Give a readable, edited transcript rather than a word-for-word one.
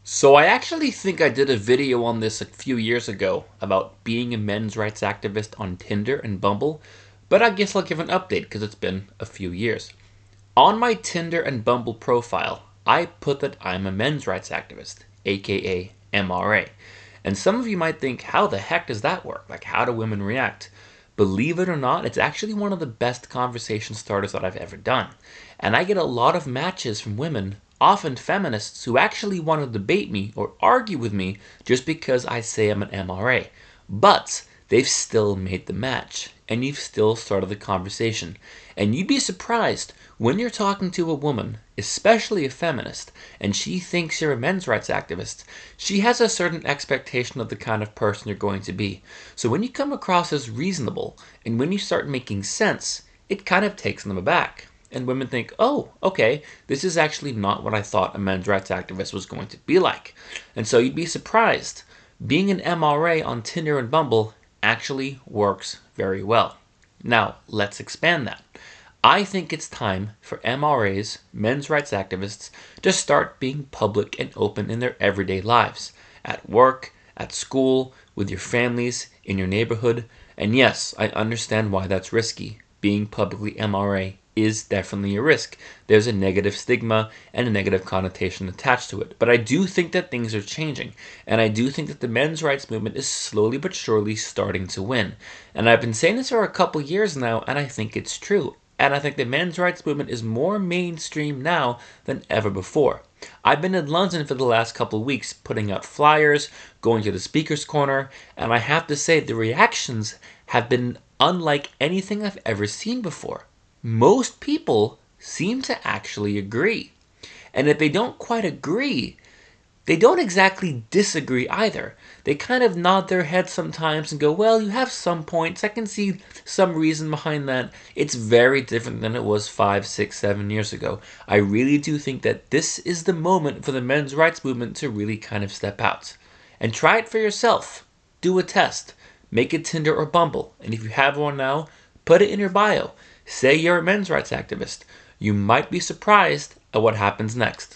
So I actually think I did a video on this a few years ago about being a men's rights activist on Tinder and Bumble, but I guess I'll give an update because it's been a few years. On my Tinder and Bumble profile, I put that I'm a men's rights activist, aka MRA. And some of you might think, how the heck does that work? Like, how do women react? Believe it or not, it's actually one of the best conversation starters that I've ever done. And I get a lot of matches from women, often feminists, who actually want to debate me or argue with me just because I say I'm an MRA. But they've still made the match, and you've still started the conversation. And you'd be surprised when you're talking to a woman, especially a feminist, and she thinks you're a men's rights activist, she has a certain expectation of the kind of person you're going to be. So when you come across as reasonable, and when you start making sense, it kind of takes them aback. And women think, oh, okay, this is actually not what I thought a men's rights activist was going to be like. And so you'd be surprised. Being an MRA on Tinder and Bumble actually works very well. Now, let's expand that. I think it's time for MRAs, men's rights activists, to start being public and open in their everyday lives. At work, at school, with your families, in your neighborhood. And yes, I understand why that's risky. Being publicly MRA is definitely a risk. There's a negative stigma and a negative connotation attached to it. But I do think that things are changing. And I do think that the men's rights movement is slowly but surely starting to win. And I've been saying this for a couple years now, and I think it's true. And I think the men's rights movement is more mainstream now than ever before. I've been in London for the last couple of weeks putting out flyers, going to the speaker's corner, and I have to say the reactions have been unlike anything I've ever seen before. Most people seem to actually agree. And if they don't quite agree, they don't exactly disagree either. They kind of nod their head sometimes and go, well, you have some points. I can see some reason behind that. It's very different than it was 5, 6, 7 years ago. I really do think that this is the moment for the men's rights movement to really kind of step out. And try it for yourself. Do a test. Make it Tinder or Bumble. And if you have one now, put it in your bio. Say you're a men's rights activist. You might be surprised at what happens next.